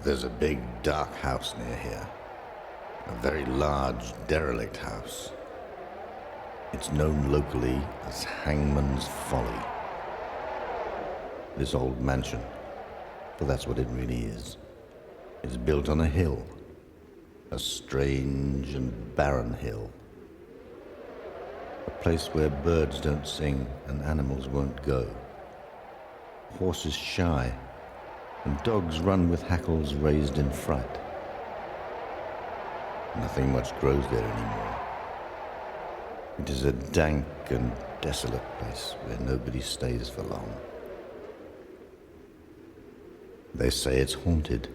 There's a big, dark house near here. A very large, derelict house. It's known locally as Hangman's Folly. This old mansion, for that's what it really is built on a hill. A strange and barren hill. A place where birds don't sing and animals won't go. Horses shy, and dogs run with hackles raised in fright. Nothing much grows there anymore. It is a dank and desolate place where nobody stays for long. They say it's haunted,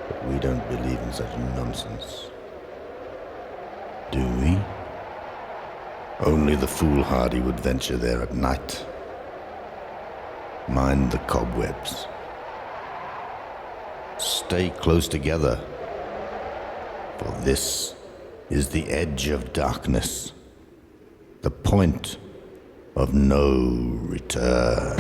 but we don't believe in such nonsense. Do we? Only the foolhardy would venture there at night. Mind the cobwebs. Stay close together, for this is the edge of darkness, the point of no return.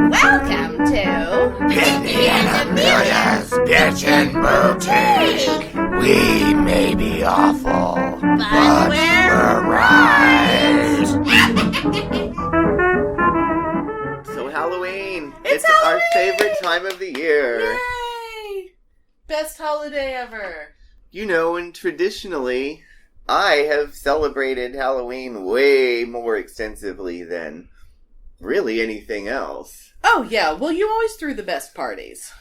Welcome to Pitney and Amelia's Bitchin' Boutique. We may be awful, but we're right. So Halloween. It's our Halloween! favorite time of the year. Yay! Best holiday ever. You know, and traditionally, I have celebrated Halloween way more extensively than really anything else. Oh yeah, well you always threw the best parties.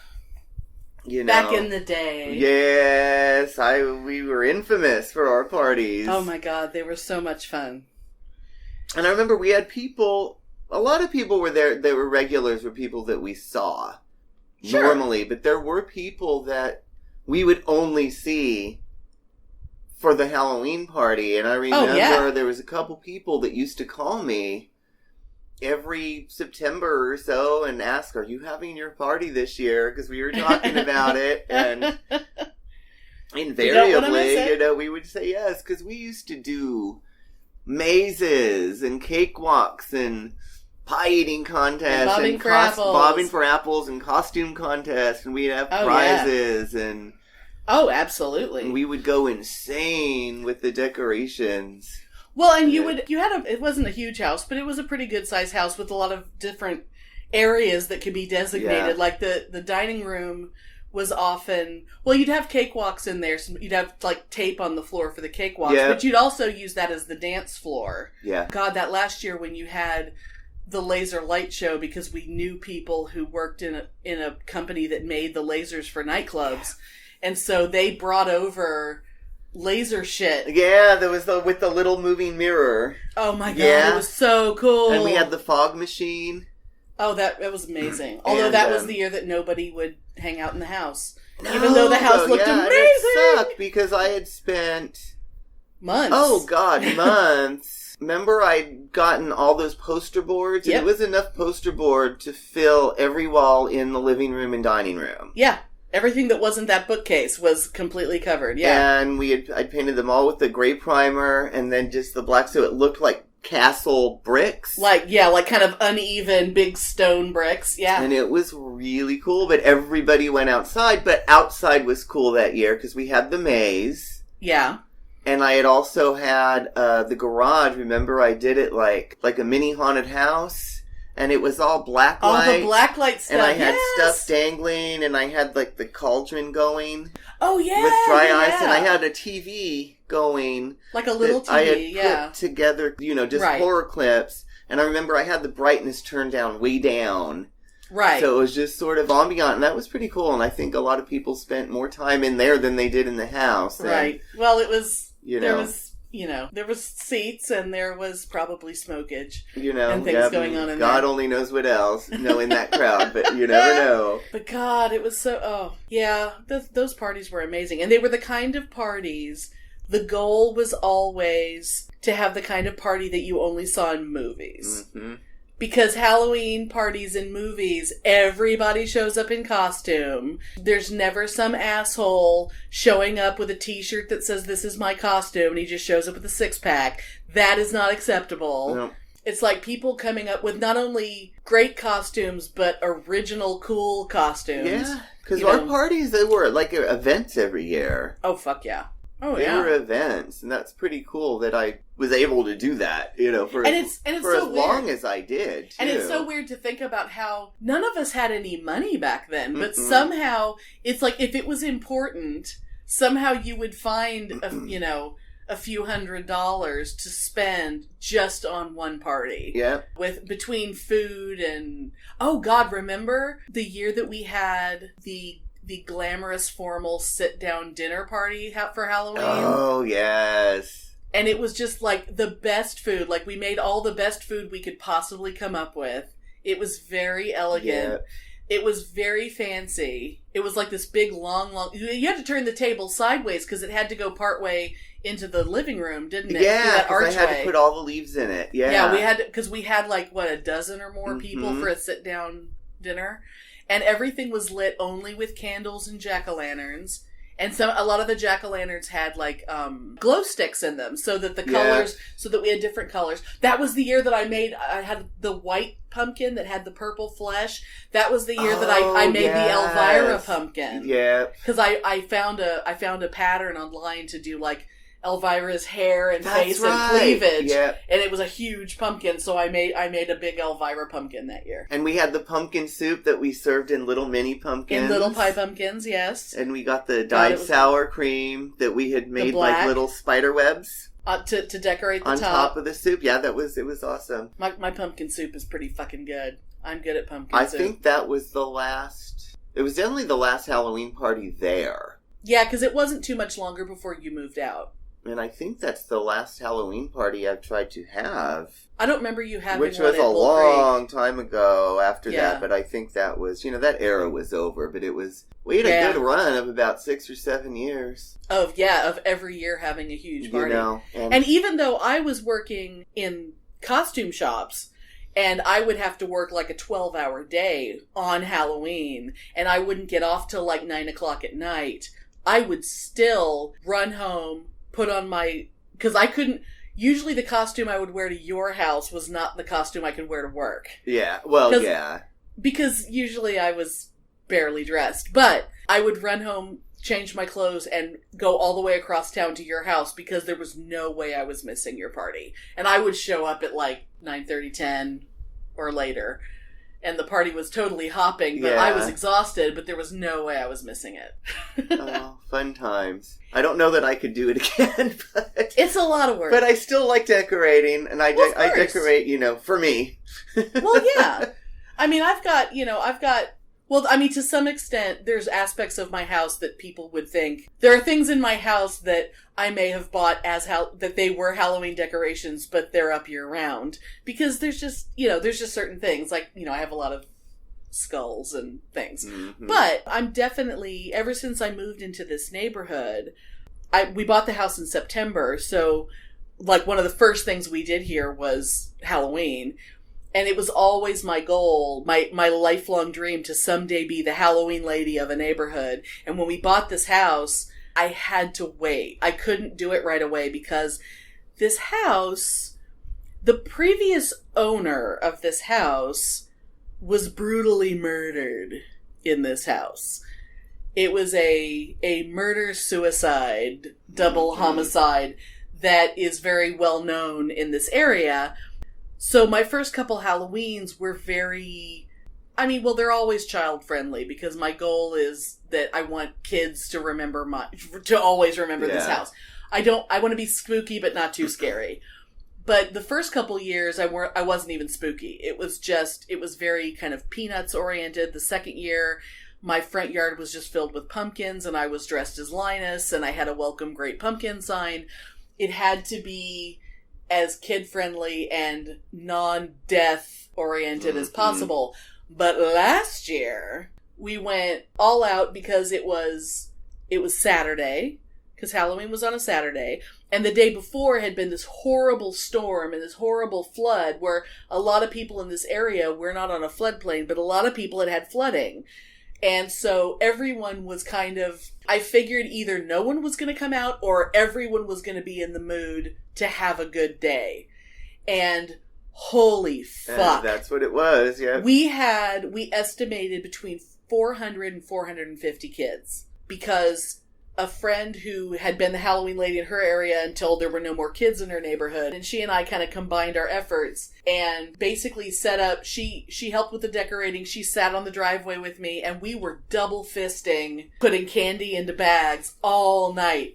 You know, Back in the day. Yes, we were infamous for our parties. Oh my god, they were so much fun. And I remember we had people, a lot of people were there, they were regulars, were people that we saw normally, but there were people that we would only see for the Halloween party. And I remember there was a couple people that used to call me every September or so and ask, "Are you having your party this year?" Because we were talking about it, and invariably, we would say yes, because we used to do mazes and cakewalks and pie eating contests bobbing for apples and costume contests, and we'd have prizes and absolutely. and we would go insane with the decorations. Well, and it wasn't a huge house, but it was a pretty good sized house with a lot of different areas that could be designated. Yeah. Like the dining room was often, well, you'd have cakewalks in there. So you'd have like tape on the floor for the cakewalks, but you'd also use that as the dance floor. Yeah. God, that last year when you had the laser light show, because we knew people who worked in a company that made the lasers for nightclubs. And so they brought over laser shit. Yeah, there was with the little moving mirror. Oh my god, it was so cool. And we had the fog machine. Oh, that was amazing. Although that was the year that nobody would hang out in the house. No, even though the house looked amazing. And it sucked because I had spent months. Oh god, months. Remember I'd gotten all those poster boards? And it was enough poster board to fill every wall in the living room and dining room. Yeah. Everything that wasn't that bookcase was completely covered, And I'd painted them all with the gray primer and then just the black, so it looked like castle bricks. Like kind of uneven, big stone bricks, And it was really cool, but everybody went outside, but outside was cool that year because we had the maze. Yeah. And I had also had the garage, remember I did it like a mini haunted house. And it was all black light. Oh, the black light stuff. And I had stuff dangling, and I had like the cauldron going. Oh, yeah. With dry ice, and I had a TV going. Like a little TV, I had put together, just horror clips. And I remember I had the brightness turned down way down. Right. So it was just sort of ambient, and that was pretty cool. And I think a lot of people spent more time in there than they did in the house. And, right. Well, it was, there was seats and there was probably smokage. And things going on in there. God only knows what else, in that crowd, but you never know. But God, it was those parties were amazing. And they were the kind of parties, the goal was always to have the kind of party that you only saw in movies. Mm-hmm. Because Halloween parties in movies, everybody shows up in costume. There's never some asshole showing up with a t-shirt that says, "This is my costume," and he just shows up with a six-pack. That is not acceptable. No. It's like people coming up with not only great costumes, but original cool costumes. Yeah, because our parties, they were like events every year. Oh, fuck yeah. Oh, they yeah. were events, and that's pretty cool that I was able to do that, for it's for so as long as I did, too. And it's so weird to think about how none of us had any money back then, but somehow, it's like if it was important, somehow you would find, a few $100s to spend just on one party. Yeah. Between food and... Oh, God, remember the year that we had the glamorous formal sit-down dinner party for Halloween? Oh, yes. And it was just like the best food. Like we made all the best food we could possibly come up with. It was very elegant. Yeah. It was very fancy. It was like this big, long... You had to turn the table sideways because it had to go partway into the living room, didn't it? Yeah, because I had to put all the leaves in it. Yeah. Yeah, we had to, because we had like, a dozen or more people for a sit-down dinner. And everything was lit only with candles and jack-o'-lanterns. And a lot of the jack-o'-lanterns had like glow sticks in them, so that the colors, so that we had different colors. That was the year that I had the white pumpkin that had the purple flesh. That was the year that I made the Elvira pumpkin. Yeah, because I found a pattern online to do like Elvira's hair and face and cleavage, and it was a huge pumpkin. So I made a big Elvira pumpkin that year. And we had the pumpkin soup that we served in little mini pumpkins, in little pie pumpkins, yes. And we got the dyed sour cream that we had made like little spider webs to decorate the on top of the soup. Yeah, it was awesome. My pumpkin soup is pretty fucking good. I'm good at pumpkin soup. I think that was the last. It was definitely the last Halloween party there. Yeah, because it wasn't too much longer before you moved out. And I think that's the last Halloween party I've tried to have. I don't remember you having which one was at a Bull long Creek. time ago after that, but I think that was, that era was over, but we had a good run of about 6 or 7 years. Of every year having a huge party. And even though I was working in costume shops, and I would have to work like a 12-hour day on Halloween, and I wouldn't get off till like 9 o'clock at night, I would still run home, put on because I couldn't, usually the costume I would wear to your house was not the costume I could wear to work. Yeah, well, yeah. Because usually I was barely dressed, but I would run home, change my clothes, and go all the way across town to your house because there was no way I was missing your party. And I would show up at like 9:30, 10 or later. And the party was totally hopping, but I was exhausted, but there was no way I was missing it. Oh, fun times. I don't know that I could do it again, but... It's a lot of work. But I still like decorating, and I decorate, for me. Well, yeah. I mean, to some extent, there's aspects of my house that people would think... There are things in my house that I may have bought that they were Halloween decorations, but they're up year-round. Because there's just certain things. Like, I have a lot of skulls and things. Mm-hmm. But I'm definitely, ever since I moved into this neighborhood, we bought the house in September, so, like, one of the first things we did here was Halloween. And it was always my goal, my lifelong dream, to someday be the Halloween lady of a neighborhood. And when we bought this house, I had to wait. I couldn't do it right away because this house, the previous owner of this house was brutally murdered in this house. It was a murder-suicide, double homicide that is very well known in this area. So my first couple Halloweens were very... they're always child-friendly because my goal is that I want kids to always remember this house. I want to be spooky, but not too scary. But the first couple years, I wasn't even spooky. It was very kind of Peanuts-oriented. The second year, my front yard was just filled with pumpkins, and I was dressed as Linus, and I had a Welcome Great Pumpkin sign. It had to be as kid-friendly and non-death oriented as possible. But last year, we went all out because it was Saturday, because Halloween was on a Saturday, And the day before had been this horrible storm and this horrible flood where a lot of people in this area, we're not on a floodplain, but a lot of people had flooding. And so everyone was kind of, I figured either no one was going to come out or everyone was going to be in the mood to have a good day. And holy fuck. That's what it was, yeah. We estimated between 400 and 450 kids because a friend who had been the Halloween lady in her area until there were no more kids in her neighborhood, and she and I kind of combined our efforts and basically set up, she helped with the decorating, she sat on the driveway with me, and we were double fisting, putting candy into bags all night.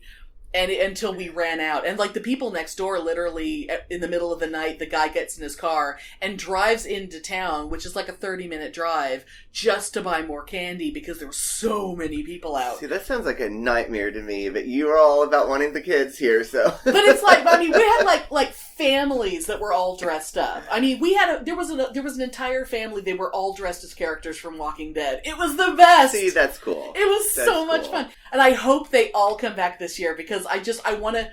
And until we ran out. And like the people next door, literally in the middle of the night, the guy gets in his car and drives into town, which is like a 30-minute drive, just to buy more candy because there were so many people out. See, that sounds like a nightmare to me, but you were all about wanting the kids here, so. But it's like, I mean, we had like families that were all dressed up. I mean, there was an entire family, they were all dressed as characters from Walking Dead. It was the best! See, that's cool. It was so much fun. And I hope they all come back this year because I want to,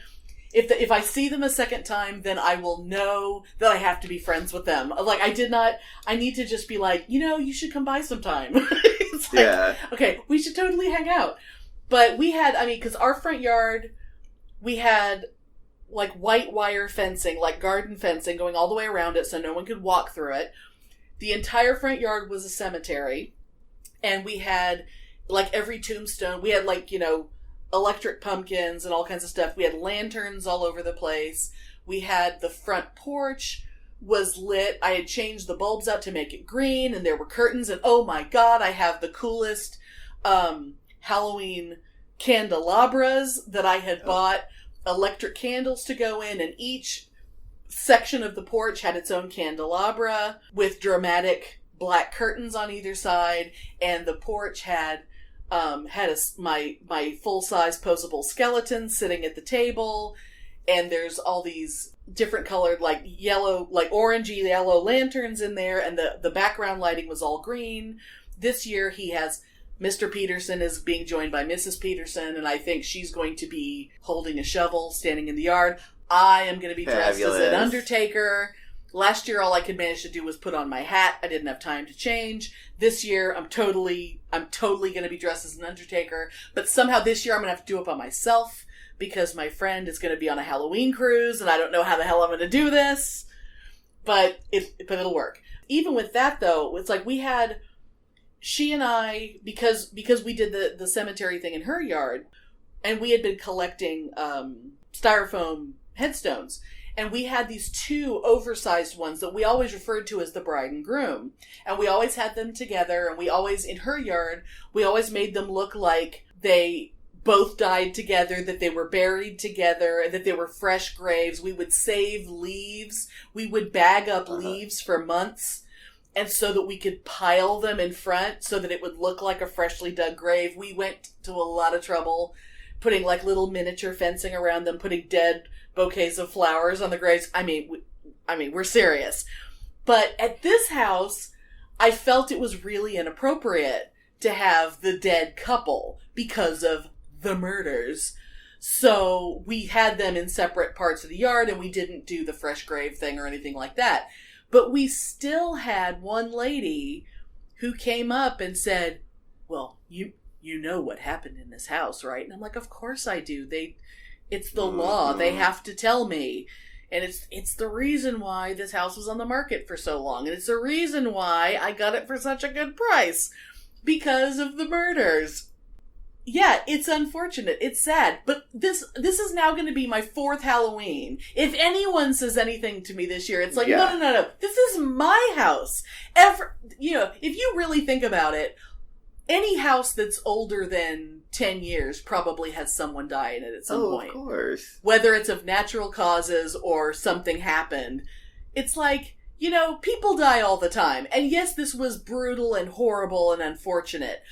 if I see them a second time, then I will know that I have to be friends with them. Like, I need to just be like, you should come by sometime. It's like, yeah. Okay, we should totally hang out. But we had, because our front yard, we had like white wire fencing, like garden fencing going all the way around it so no one could walk through it. The entire front yard was a cemetery. And we had, like, every tombstone, we had, like, electric pumpkins and all kinds of stuff. We had lanterns all over the place. We had the front porch was lit. I had changed the bulbs out to make it green, and there were curtains, and oh my god, I have the coolest Halloween candelabras that I had bought, electric candles to go in, and each section of the porch had its own candelabra with dramatic black curtains on either side, and the porch had my full-size posable skeleton sitting at the table, and there's all these different colored, like yellow, like orangey yellow lanterns in there, and the background lighting was all green. This year he has Mr. Peterson is being joined by Mrs. Peterson, and I think she's going to be holding a shovel, standing in the yard. I am going to be dressed as an undertaker. Last year, all I could manage to do was put on my hat. I didn't have time to change. This year, I'm totally going to be dressed as an undertaker. But somehow this year, I'm going to have to do it by myself because my friend is going to be on a Halloween cruise, and I don't know how the hell I'm going to do this. But it'll work. Even with that, though, it's like she and I, because we did the cemetery thing in her yard, and we had been collecting styrofoam headstones. And we had these two oversized ones that we always referred to as the bride and groom. And we always had them together, and we always, in her yard, we always made them look like they both died together, that they were buried together, and that they were fresh graves. We would save leaves. We would bag up leaves for months, and so that we could pile them in front so that it would look like a freshly dug grave. We went to a lot of trouble putting like little miniature fencing around them, putting dead bouquets of flowers on the graves. I mean, we're serious. But at this house, I felt it was really inappropriate to have the dead couple because of the murders. So we had them in separate parts of the yard, and we didn't do the fresh grave thing or anything like that. But we still had one lady who came up and said, well, you know what happened in this house, right? And I'm like, of course I do. It's the law. They have to tell me. And it's the reason why this house was on the market for so long. And it's the reason why I got it for such a good price. Because of the murders. Yeah, it's unfortunate. It's sad. But this is now going to be my fourth Halloween. If anyone says anything to me this year, it's like, no. This is my house. If you really think about it, any house that's older than 10 years probably has someone die in it at some point. Of course. Whether it's of natural causes or something happened. It's like, people die all the time. And yes, this was brutal and horrible and unfortunate.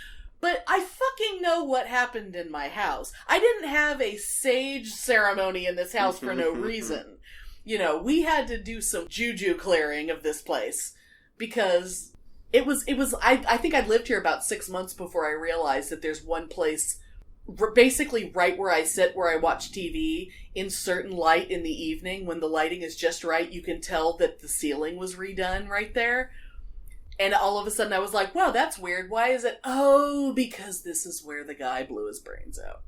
But I fucking know what happened in my house. I didn't have a sage ceremony in this house for no reason. We had to do some juju clearing of this place. Because I think I'd lived here about 6 months before I realized that there's one place basically right where I sit, where I watch TV, in certain light in the evening, when the lighting is just right, you can tell that the ceiling was redone right there. And all of a sudden I was like, wow, that's weird. Why is it? Oh, because this is where the guy blew his brains out.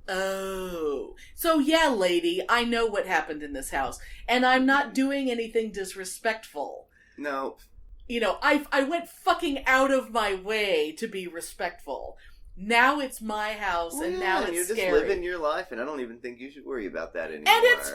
Oh. So yeah, lady, I know what happened in this house. And I'm not doing anything disrespectful. No. You know, I went fucking out of my way to be respectful. Now it's my house, and now it's you're scary. just living your life, and I don't even think you should worry about that anymore. And it's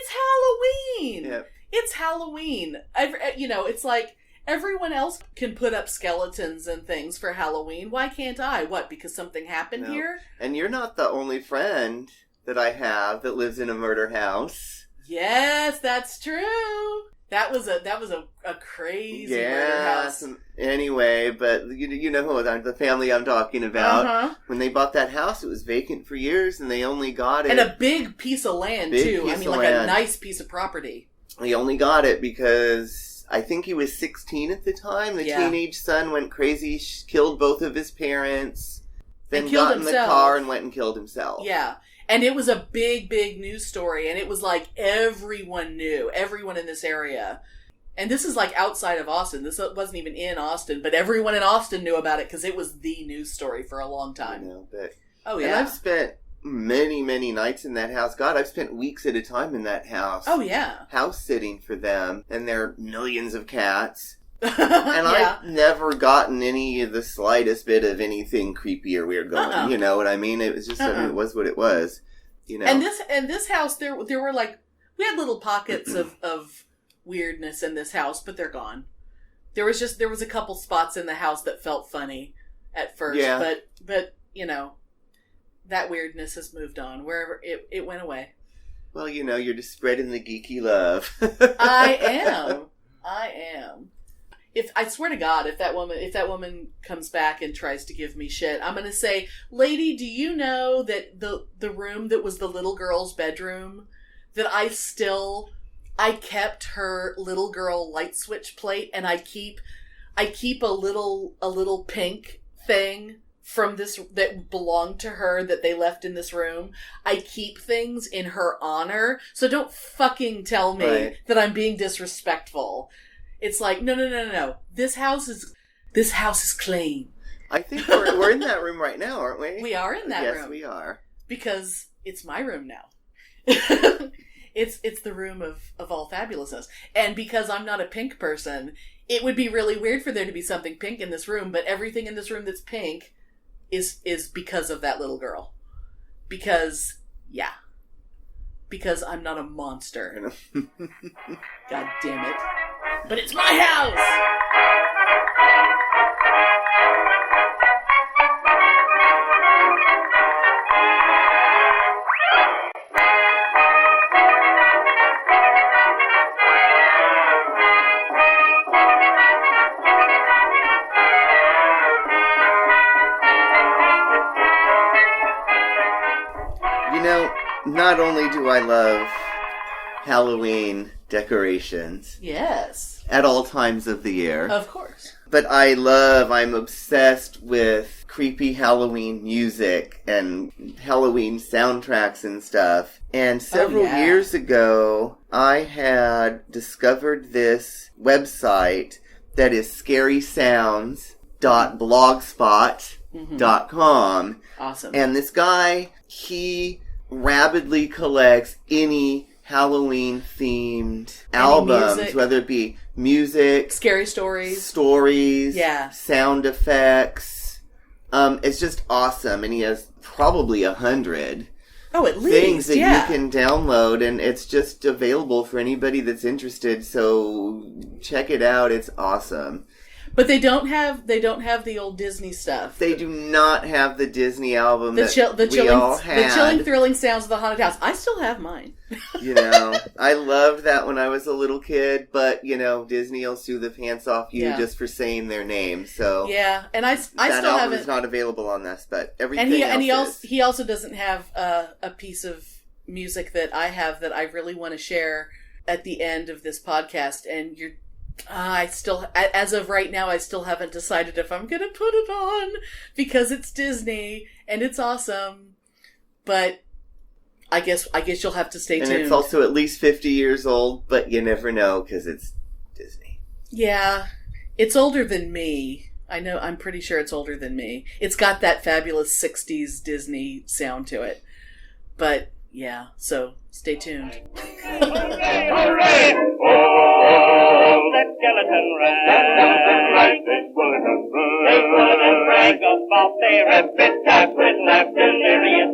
Halloween! Yep. It's Halloween. It's like, everyone else can put up skeletons and things for Halloween. Why can't I? What, because something happened here? And you're not the only friend that I have that lives in a murder house. Yes, that's true. That was a crazy murder house. Anyway, but you know who the family I'm talking about. Uh-huh. When they bought that house, it was vacant for years, and they only got it. And a big piece of land, too. I mean, like a nice piece of property. They only got it because I think he was 16 at the time. The teenage son went crazy, killed both of his parents, then got in the car and went and killed himself. Yeah. And it was a big, big news story. And it was like everyone knew. Everyone in this area. And this is like outside of Austin. This wasn't even in Austin. But everyone in Austin knew about it because it was the news story for a long time. I know, but... Oh, yeah. And I've spent many, many nights in that house. God, I've spent weeks at a time in that house. Oh, yeah. House sitting for them. And there are millions of cats. And yeah. I've never gotten any of the slightest bit of anything creepy or weird going. You know what I mean? It was just, it was what it was. You know? And this house, there were like, we had little pockets of weirdness in this house, but they're gone. There was a couple spots in the house that felt funny at first, but you know, that weirdness has moved on. Wherever it went away. Well, you know, you're just spreading the geeky love. I am. I swear to God, if that woman comes back and tries to give me shit, I'm going to say, lady, do you know that the room that was the little girl's bedroom, that I kept her little girl light switch plate, and I keep a little pink thing from this that belonged to her that they left in this room. I keep things in her honor, so don't fucking tell me that I'm being disrespectful. It's like, no. This house is clean. I think we're in that room right now, aren't we? We are in that room. Yes, we are. Because it's my room now. It's the room of all fabulousness. And because I'm not a pink person, it would be really weird for there to be something pink in this room, but everything in this room that's pink is because of that little girl. Because I'm not a monster. God damn it. But it's my house! You know, not only do I love Halloween decorations. Yes. At all times of the year. Of course. But I'm obsessed with creepy Halloween music and Halloween soundtracks and stuff. And several years ago, I had discovered this website that is scarysounds.blogspot.com. Awesome. And this guy, he rabidly collects any Halloween-themed albums, music. Whether it be music, scary stories, sound effects. It's just awesome, and he has probably 100 at least things that you can download, and it's just available for anybody that's interested. So check it out; it's awesome. But they don't have the old Disney stuff. They do not have the Disney album the chilling, thrilling sounds of the haunted house. I still have mine. You know, I loved that when I was a little kid, but you know, Disney will sue the pants off you just for saying their name. So and I still haven't. That album is not available on this, but everything he also doesn't have a piece of music that I have that I really want to share at the end of this podcast, and I still, as of right now, I still haven't decided if I'm gonna put it on because it's Disney and it's awesome. But I guess you'll have to stay tuned. And it's also at least 50 years old, but you never know because it's Disney. Yeah, it's older than me. I know. I'm pretty sure it's older than me. It's got that fabulous 60s Disney sound to it. But yeah, so stay tuned. Hooray! Oh, that skeleton rag. They swell and brag about their appetite with laughter nearly as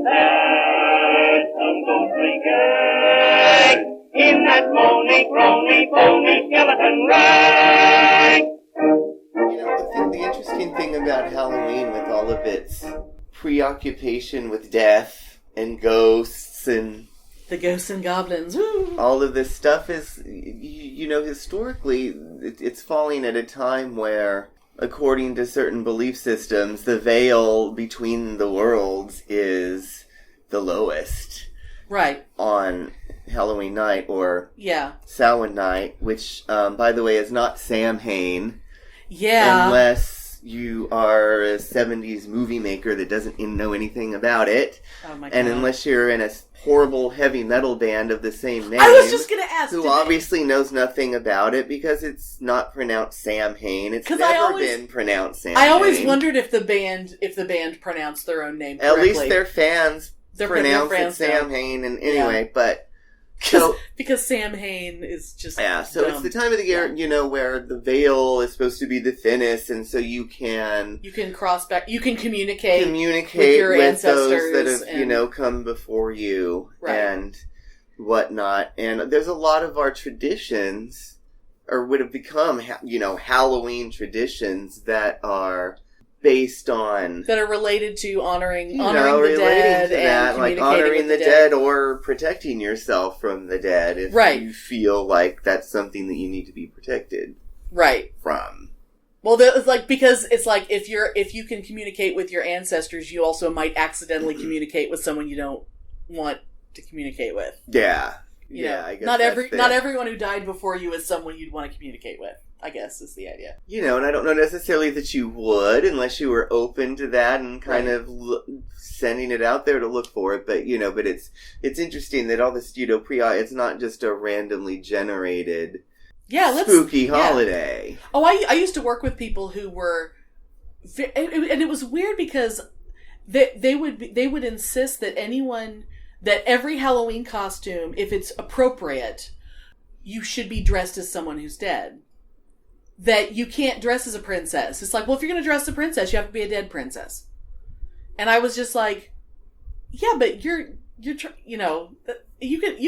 some ghostly gag in that moany, groany, bony skeleton rag. You know, the interesting thing about Halloween with all of its preoccupation with death and ghosts and The ghosts and goblins. Woo! all of this stuff is, you know, historically, it's falling at a time where, according to certain belief systems, the veil between the worlds is the lowest Right. on Halloween night or Yeah. Samhain night, which, by the way, is not Samhain. Yeah. Unless you are a 70s movie maker that doesn't know anything about it. Oh my God. And unless you're in a horrible heavy metal band of the same name. I was just gonna ask. Who obviously knows nothing about it because it's not pronounced Samhain. It's 'Cause never been pronounced Samhain. I always wondered if the band pronounced their own name correctly. At least their fans pronounce it Samhain. And anyway, but... So, because Sam Hain is just so dumb. it's the time of the year, you know, where the veil is supposed to be the thinnest, and so you can cross back, you can communicate with your those ancestors that have, and, you know, come before you right. and whatnot. And there's a lot of our traditions, or would have become, you know, Halloween traditions that are based on... that are related to honoring the relating dead to that, and like honoring the dead or protecting yourself from the dead if you feel like that's something that you need to be protected from. Well, it's like, because it's like if you can communicate with your ancestors, you also might accidentally communicate with someone you don't want to communicate with. Yeah. You know, I guess not everyone who died before you is someone you'd want to communicate with, I guess is the idea. You know, and I don't know necessarily that you would, unless you were open to that and kind of sending it out there to look for it. But, you know, but it's interesting that all this, you know, it's not just a randomly generated spooky holiday. Oh, I used to work with people who were, and it was weird because they would insist that every Halloween costume, if it's appropriate, you should be dressed as someone who's dead. That you can't dress as a princess. It's like, well, if you're going to dress as a princess, you have to be a dead princess. And I was just like, yeah, but you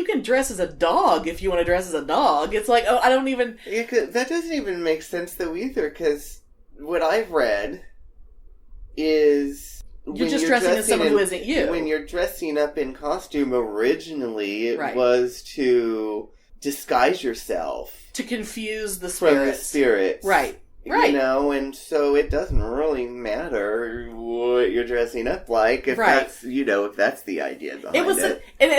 can dress as a dog if you want to dress as a dog. It's like, oh, I don't even... Yeah, that doesn't even make sense though either, because what I've read is... You're just dressing as someone who isn't you. When you're dressing up in costume, originally it was to disguise yourself. To confuse the spirits. From the spirits. Right. You know, and so it doesn't really matter what you're dressing up like if that's, you know, if that's the idea behind it. And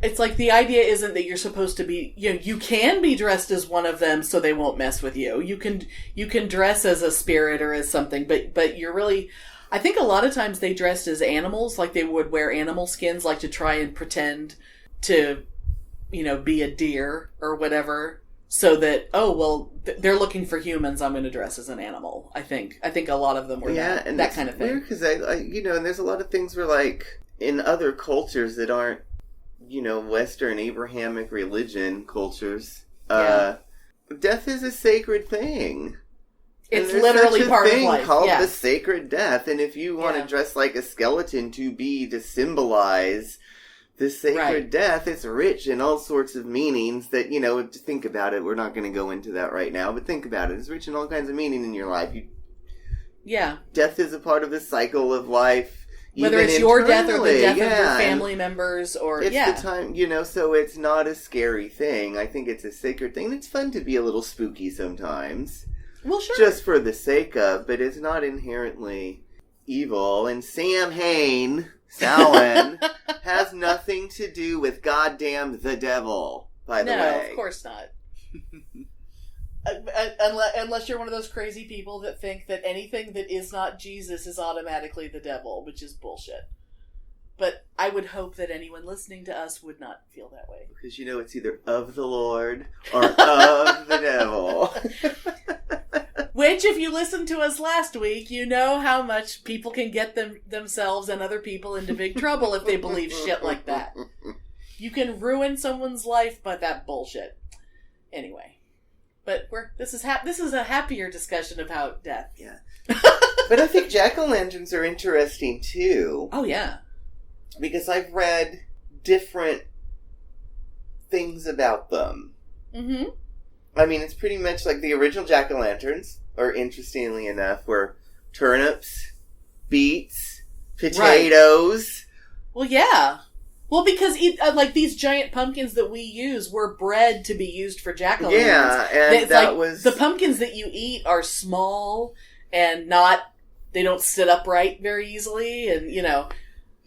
it's like the idea isn't that you're supposed to be, you know, you can be dressed as one of them so they won't mess with you. You can dress as a spirit or as something, but you're really, I think a lot of times they dressed as animals, like they would wear animal skins, like to try and pretend to, you know, be a deer or whatever, so that, they're looking for humans, I'm going to dress as an animal. I think a lot of them were that kind of thing. Weird because I, you know, and there's a lot of things where, like, in other cultures that aren't, you know, Western Abrahamic religion cultures, death is a sacred thing. It's literally part of life. There's a thing called the sacred death, and if you want to dress like a skeleton to symbolize the sacred death, it's rich in all sorts of meanings that, you know, to think about it, we're not going to go into that right now, but think about it. It's rich in all kinds of meaning in your life. Death is a part of the cycle of life. Whether it's your death or the death of your family members or, it's the time, you know, so it's not a scary thing. I think it's a sacred thing. It's fun to be a little spooky sometimes. Well, sure. Just for the sake of, but it's not inherently evil. And Samhain has nothing to do with goddamn the devil, by the way. No, of course not. Unless you're one of those crazy people that think that anything that is not Jesus is automatically the devil, which is bullshit. But I would hope that anyone listening to us would not feel that way. Because it's either of the Lord or of the devil. Which, if you listened to us last week, you know how much people can get themselves and other people into big trouble if they believe shit like that. You can ruin someone's life by that bullshit. Anyway. But this is a happier discussion about death. Yeah. But I think jack-o'-lanterns are interesting, too. Oh, yeah. Because I've read different things about them. Mm-hmm. I mean, it's pretty much like the original jack-o'-lanterns, or interestingly enough, were turnips, beets, potatoes. Right. Well, yeah. Well, because like these giant pumpkins that we use were bred to be used for jack-o'-lanterns. Yeah, and that was... The pumpkins that you eat are small and they don't sit upright very easily, and, Yeah,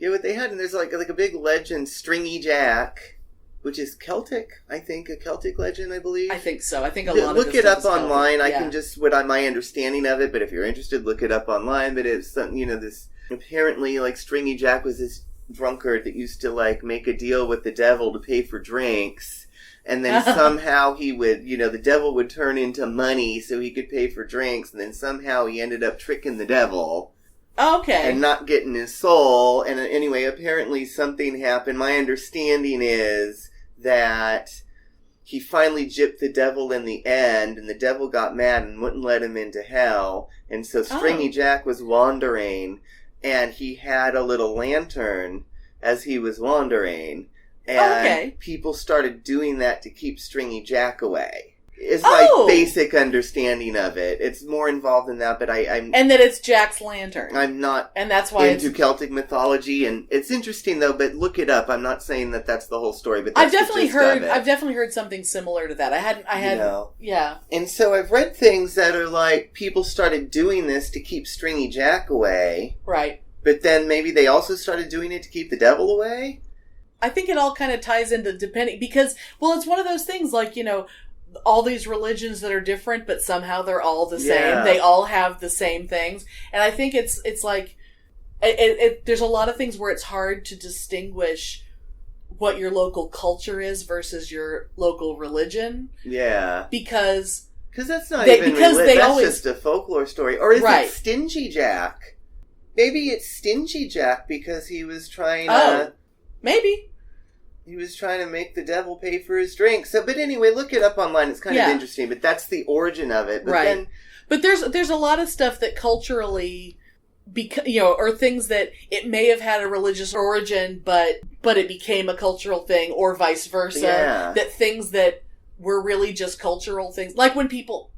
what they had, and there's like a big legend, Stringy Jack, which is Celtic, I think, a Celtic legend, I believe. I think so. I think a lot of look it up Celtic. online. Yeah. I can just my understanding of it, but if you're interested, look it up online. But it's something, this apparently like Stringy Jack was this drunkard that used to like make a deal with the devil to pay for drinks, and then somehow he would, the devil would turn into money so he could pay for drinks, and then somehow he ended up tricking the devil. Okay. And not getting his soul. And anyway, apparently something happened. My understanding is that he finally gypped the devil in the end, and the devil got mad and wouldn't let him into hell. And so Stringy Jack was wandering, and he had a little lantern as he was wandering. And people started doing that to keep Stringy Jack away. Is my basic understanding of it. It's more involved than that, but I'm... And that it's Jack's lantern. I'm not and that's why into Celtic mythology, and it's interesting, though, but look it up. I'm not saying that that's the whole story, but that's I've definitely heard something similar to that. Yeah. And so I've read things that are like, people started doing this to keep Stringy Jack away. Right. But then maybe they also started doing it to keep the devil away? I think it all kind of ties into because, well, it's one of those things like, all these religions that are different, but somehow they're all the same. Yeah. They all have the same things. And I think it's like, there's a lot of things where it's hard to distinguish what your local culture is versus your local religion. Yeah. Because that's not even religion. That's just a folklore story. Or is it Stingy Jack? Maybe it's Stingy Jack because he was trying to... Maybe. He was trying to make the devil pay for his drink. But anyway, look it up online. It's kind of interesting, but that's the origin of it. But But there's a lot of stuff that culturally, or things that it may have had a religious origin, but it became a cultural thing, or vice versa. Yeah. That things that were really just cultural things, like when people,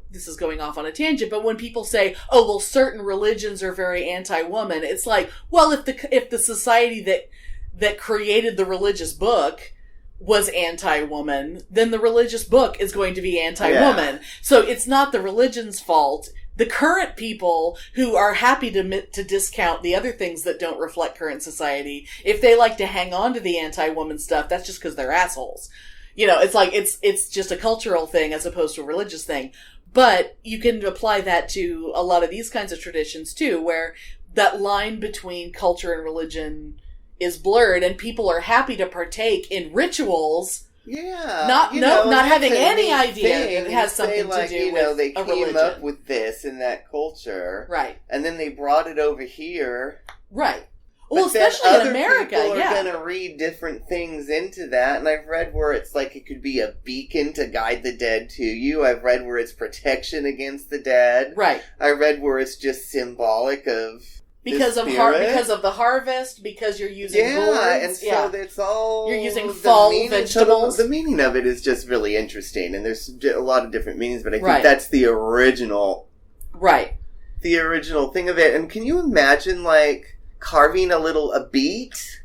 this is going off on a tangent, but when people say, "Oh, well, certain religions are very anti-woman," it's like, well, if the society that created the religious book was anti-woman, then the religious book is going to be anti-woman. Yeah. So it's not the religion's fault. The current people who are happy to discount the other things that don't reflect current society, if they like to hang on to the anti-woman stuff, that's just because they're assholes. It's like, it's just a cultural thing as opposed to a religious thing. But you can apply that to a lot of these kinds of traditions too, where that line between culture and religion is blurred, and people are happy to partake in rituals. Yeah, not having any idea that it has something to do with they a religion. came up with this in that culture, right? And then they brought it over here, right? Well, especially in America, people are going to read different things into that, and I've read where it's like it could be a beacon to guide the dead to you. I've read where it's protection against the dead, right? I read where it's just symbolic of. Because of the harvest, because you're using gourds. And so it's all... You're using fall vegetables. So the meaning of it is just really interesting, and there's a lot of different meanings, but I think that's the original... Right. The original thing of it. And can you imagine, like, carving a beet?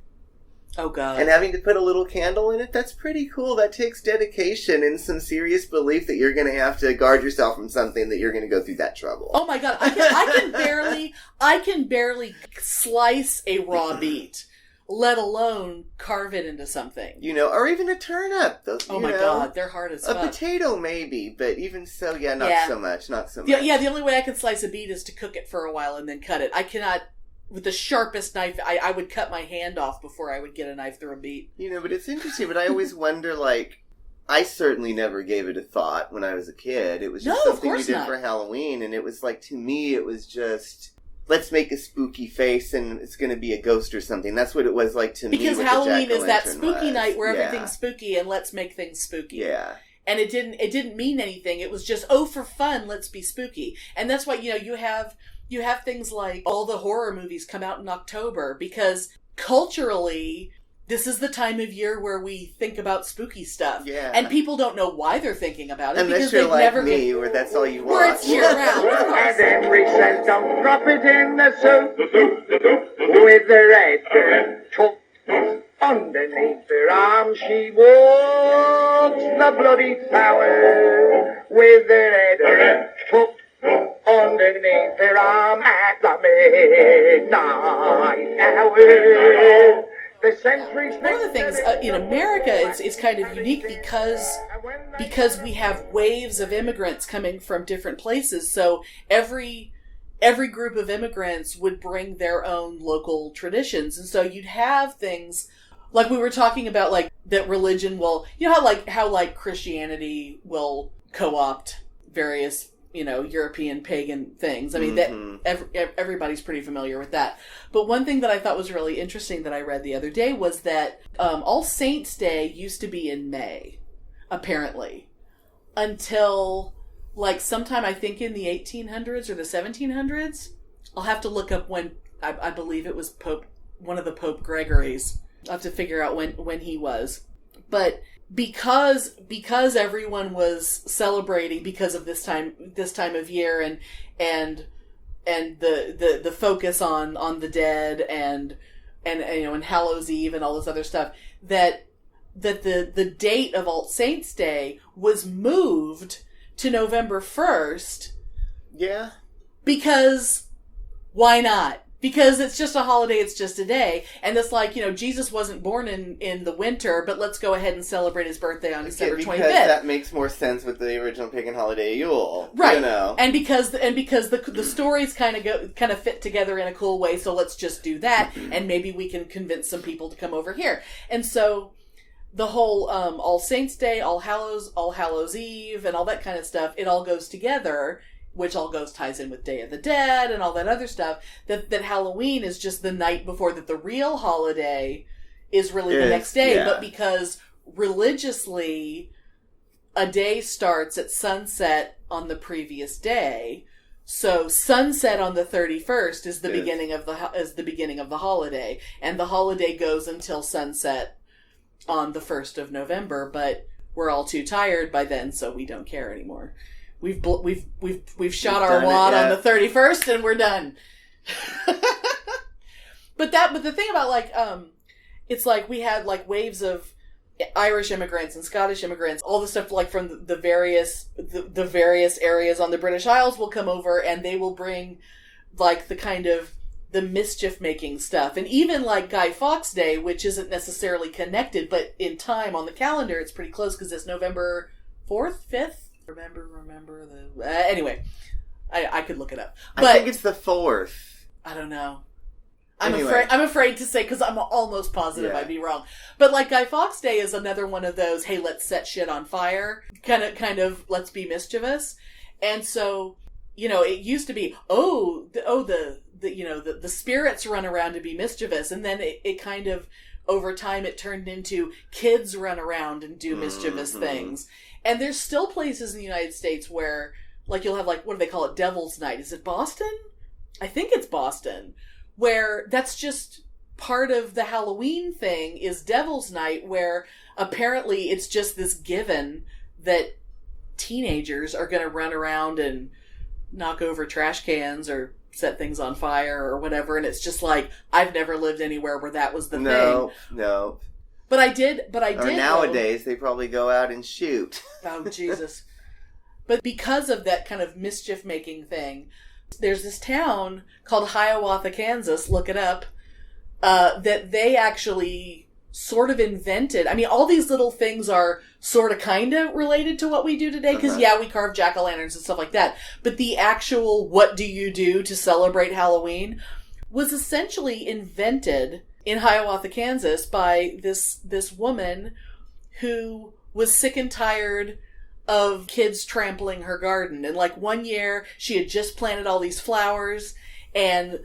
Oh, God. And having to put a little candle in it? That's pretty cool. That takes dedication and some serious belief that you're going to have to guard yourself from something that you're going to go through that trouble. Oh, my God. I can barely slice a raw beet. let alone carve it into something. Or even a turnip. Oh my God, they're hard as fuck. A potato maybe, but even so, not so much. The only way I can slice a beet is to cook it for a while and then cut it. I cannot, with the sharpest knife, I would cut my hand off before I would get a knife through a beet. But it's interesting, but I always wonder, I certainly never gave it a thought when I was a kid. It was just something we did for Halloween, and it was to me, it was just... Let's make a spooky face and it's going to be a ghost or something. That's what it was to me. Because Halloween is that spooky night where everything's spooky and let's make things spooky. Yeah. And it didn't mean anything. It was just, for fun, let's be spooky. And that's why, you have things like all the horror movies come out in October because culturally, this is the time of year where we think about spooky stuff. Yeah. And people don't know why they're thinking about it. Unless you're like me, where that's all you watch. Where it's year-round. And Henry says, don't drop it in the soup. With the red chook underneath her arm, she walks the bloody tower. With the red chook underneath her arm at the midnight hour. One of the things in America is kind of unique because we have waves of immigrants coming from different places. So every group of immigrants would bring their own local traditions, and so you'd have things like we were talking about, like that religion will, how Christianity will co-opt various European pagan things. I mean, that everybody's pretty familiar with that. But one thing that I thought was really interesting that I read the other day was that All Saints' Day used to be in May, apparently, until sometime I think in the 1800s or the 1700s. I'll have to look up when. I believe it was one of the Pope Gregory's. I'll have to figure out when he was, but. Because everyone was celebrating because of this time of year and the focus on the dead and Hallows Eve and all this other stuff, that the date of All Saints' Day was moved to November 1st. Yeah. Because why not? Because it's just a holiday, it's just a day. And it's Jesus wasn't born in the winter, but let's go ahead and celebrate his birthday on December 25th. Because that makes more sense with the original pagan holiday Yule. Right. And because the stories kind of fit together in a cool way, so let's just do that, and maybe we can convince some people to come over here. And so the whole All Saints' Day, All Hallows Eve, and all that kind of stuff, it all goes together, which all ties in with Day of the Dead and all that other stuff, that Halloween is just the night before, that the real holiday is really the next day. Yeah. But because religiously a day starts at sunset on the previous day, so sunset on the 31st is the beginning of the holiday, and the holiday goes until sunset on the 1st of November, but we're all too tired by then, so we don't care anymore. We've shot our wad on the 31st and we're done. But the thing about it's we had waves of Irish immigrants and Scottish immigrants, all the stuff from the various areas on the British Isles will come over, and they will bring the kind of the mischief making stuff, and even Guy Fawkes Day, which isn't necessarily connected, but in time on the calendar it's pretty close because it's November 4th, 5th. Remember the... anyway, I could look it up. But I think it's the 4th. I don't know. I'm afraid to say, because I'm almost positive I'd be wrong. But Guy Fawkes Day is another one of those, hey, let's set shit on fire, kind of let's be mischievous. And so, it used to be, the spirits run around to be mischievous, and then it kind of, over time, it turned into kids run around and do mischievous things. And there's still places in the United States where, you'll have, what do they call it, Devil's Night. Is it Boston? I think it's Boston. Where that's just part of the Halloween thing, is Devil's Night, where apparently it's just this given that teenagers are going to run around and knock over trash cans or set things on fire or whatever. And it's just I've never lived anywhere where that was the thing. No. But I did. Or nowadays, they probably go out and shoot. Oh, Jesus. But because of that kind of mischief-making thing, there's this town called Hiawatha, Kansas. Look it up. that they actually sort of invented. I mean, all these little things are sort of kind of related to what we do today, because we carve jack-o'-lanterns and stuff like that. But the actual what do you do to celebrate Halloween was essentially invented in Hiawatha, Kansas by this woman who was sick and tired of kids trampling her garden. And like one year she had just planted all these flowers, and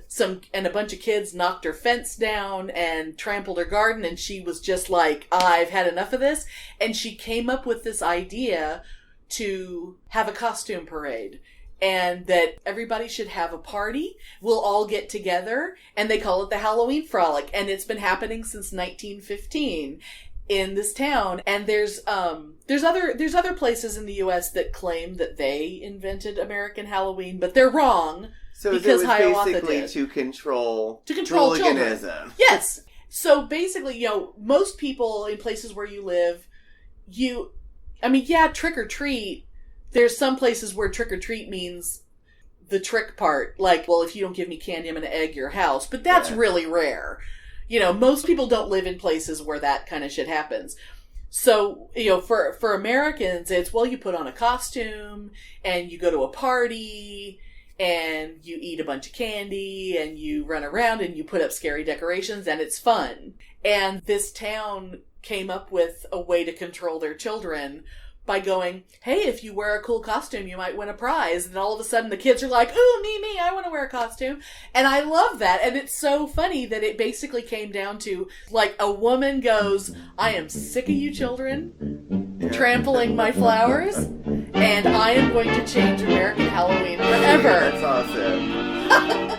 a bunch of kids knocked her fence down and trampled her garden, and she was just like, I've had enough of this. And she came up with this idea to have a costume parade, and that everybody should have a party. We'll all get together, and they call it the Halloween Frolic. And it's been happening since 1915 in this town. And there's other places in the U.S. that claim that they invented American Halloween, but they're wrong. So because it was Hiawatha basically did. to control hooliganism. children. Yes. So basically, most people in places where you live, trick or treat. There's some places where trick or treat means the trick part. Like, well, if you don't give me candy, I'm going to egg your house. But that's really rare. Most people don't live in places where that kind of shit happens. So, for Americans, it's, well, you put on a costume and you go to a party and you eat a bunch of candy, and you run around, and you put up scary decorations, and it's fun. And this town came up with a way to control their children by going, hey, if you wear a cool costume, you might win a prize. And all of a sudden the kids are like, ooh, me, I want to wear a costume. And I love that. And it's so funny that it basically came down to, like, a woman goes, I am sick of you children trampling my flowers, and I am going to change American Halloween forever. That's awesome.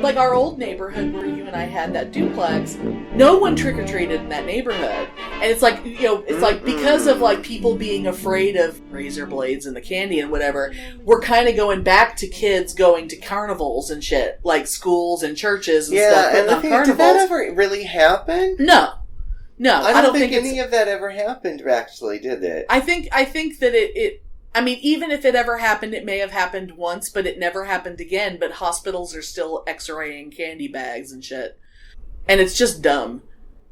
Like our old neighborhood where you and I had that duplex, no one trick-or-treated in that neighborhood. And it's like, it's like because of like people being afraid of razor blades and the candy and whatever, we're kind of going back to kids going to carnivals and shit, like schools and churches and stuff. And the thing, did that ever really happen? No. I don't think any of that ever happened, actually, did it? I think that it I mean, even if it ever happened, it may have happened once, but it never happened again. But hospitals are still x-raying candy bags and shit. And it's just dumb.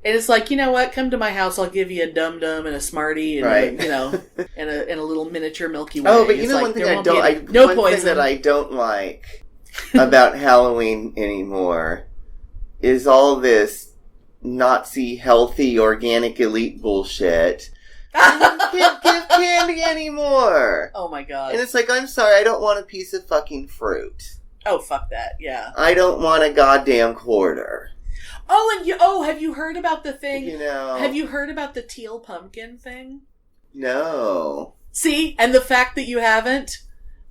And it's like, you know what? Come to my house, I'll give you a dum-dum and a Smartie and, and a little miniature Milky Way. Oh, but it's one like, thing poison. That I don't like about Halloween anymore is all this Nazi healthy organic elite bullshit. I can't give candy anymore. Oh my god. And it's like, I'm sorry, I don't want a piece of fucking fruit. Oh, fuck that, yeah. I don't want a goddamn quarter. Oh, and have you heard about the thing? Have you heard about the teal pumpkin thing? No. See? And the fact that you haven't,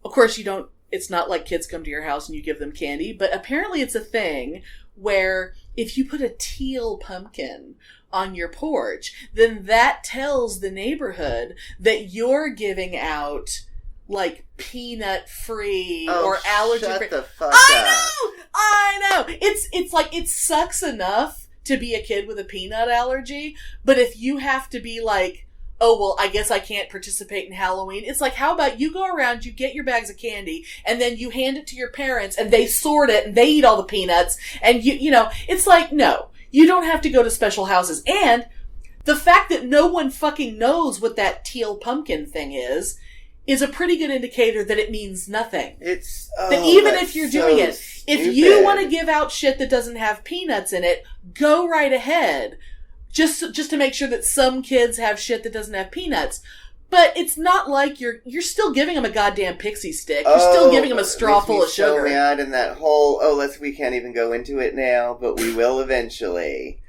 of course you don't, it's not like kids come to your house and you give them candy, but apparently it's a thing where if you put a teal pumpkin on your porch, then that tells the neighborhood that you're giving out like peanut-free or allergen-free. Shut the fuck up. I know. It's like, it sucks enough to be a kid with a peanut allergy, but if you have to be like, oh, well, I guess I can't participate in Halloween. It's like, how about you go around, you get your bags of candy, and then you hand it to your parents, and they sort it, and they eat all the peanuts, and it's like, no. You don't have to go to special houses. And the fact that no one fucking knows what that teal pumpkin thing is a pretty good indicator that it means nothing. That even if you're doing it, if you want to give out shit that doesn't have peanuts in it, go right ahead. Just to make sure that some kids have shit that doesn't have peanuts. But it's not like you're still giving them a goddamn pixie stick. You're still giving them a straw full of sugar. So mad in that whole, we can't even go into it now, but we will eventually.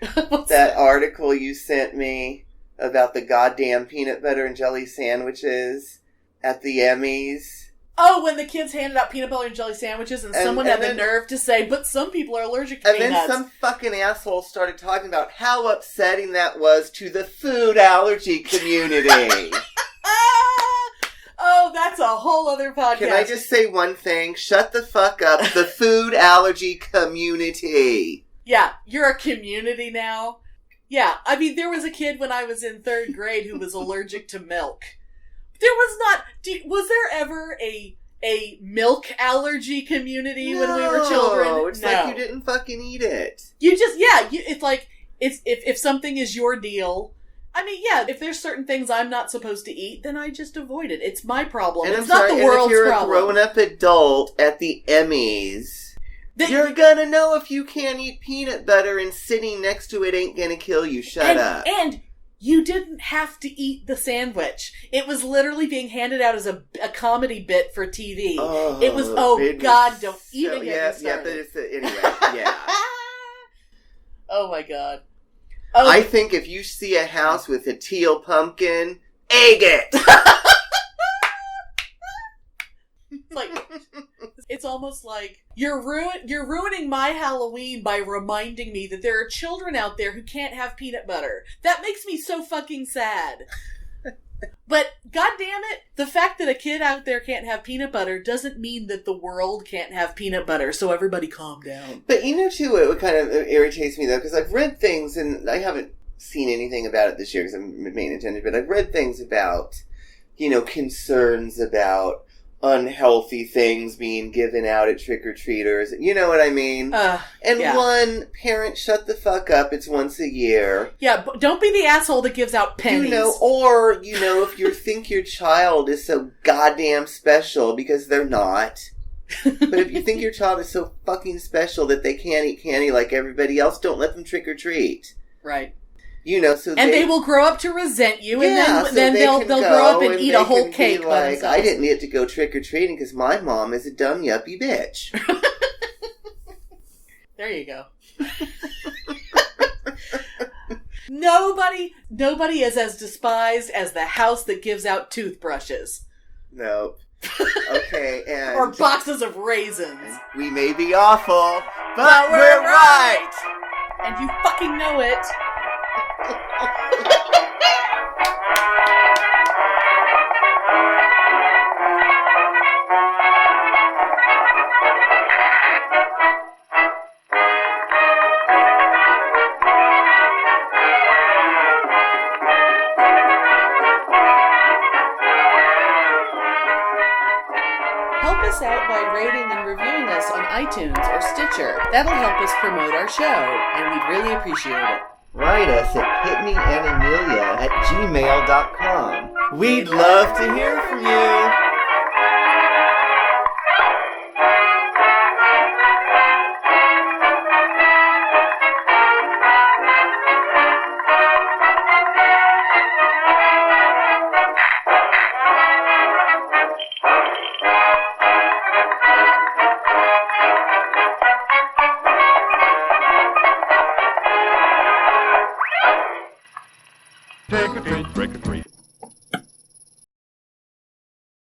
That article you sent me about the goddamn peanut butter and jelly sandwiches at the Emmys. Oh, when the kids handed out peanut butter and jelly sandwiches and someone had the nerve to say, but some people are allergic to peanuts. And then some fucking asshole started talking about how upsetting that was to the food allergy community. Oh, that's a whole other podcast. Can I just say one thing? Shut the fuck up, the food allergy community. Yeah, you're a community now. Yeah, I mean, there was a kid when I was in 3rd grade who was allergic to milk. There was not... Was there ever a milk allergy community when we were children? It's like you didn't fucking eat it. You just... Yeah, it's like... If something is your deal... I mean, yeah, if there's certain things I'm not supposed to eat, then I just avoid it. It's my problem. And it's not the world's problem. If you're a grown-up adult at the Emmys... You're gonna know if you can't eat peanut butter and sitting next to it ain't gonna kill you. Shut up. And you didn't have to eat the sandwich. It was literally being handed out as a comedy bit for TV. Oh, it was, God, don't even get me started. Yeah, but anyway, yeah. Oh my God. Oh. I think if you see a house with a teal pumpkin, egg it! It's almost like you're ruining my Halloween by reminding me that there are children out there who can't have peanut butter. That makes me so fucking sad. But goddamn it, the fact that a kid out there can't have peanut butter doesn't mean that the world can't have peanut butter. So everybody calm down. But you know too, what kind of irritates me though, because I've read things, and I haven't seen anything about it this year because I'm paying attention. But I've read things about, concerns about unhealthy things being given out at trick-or-treaters. You know what I mean? One, parent, shut the fuck up. It's once a year. Yeah, but don't be the asshole that gives out pennies. If you think your child is so goddamn special, because they're not. But if you think your child is so fucking special that they can't eat candy like everybody else, don't let them trick-or-treat. Right. They will grow up to resent you, and then they'll grow up and eat a whole cake by themselves. I didn't get to go trick or treating because my mom is a dumb yuppie bitch. There you go. Nobody is as despised as the house that gives out toothbrushes. Nope. Okay, and or boxes of raisins. We may be awful, but we're right. And you fucking know it. Help us out by rating and reviewing us on iTunes or Stitcher. That'll help us promote our show, and we'd really appreciate it. Write us at PitneyAndAmelia@gmail.com. We'd love to hear from you. Trick or treat.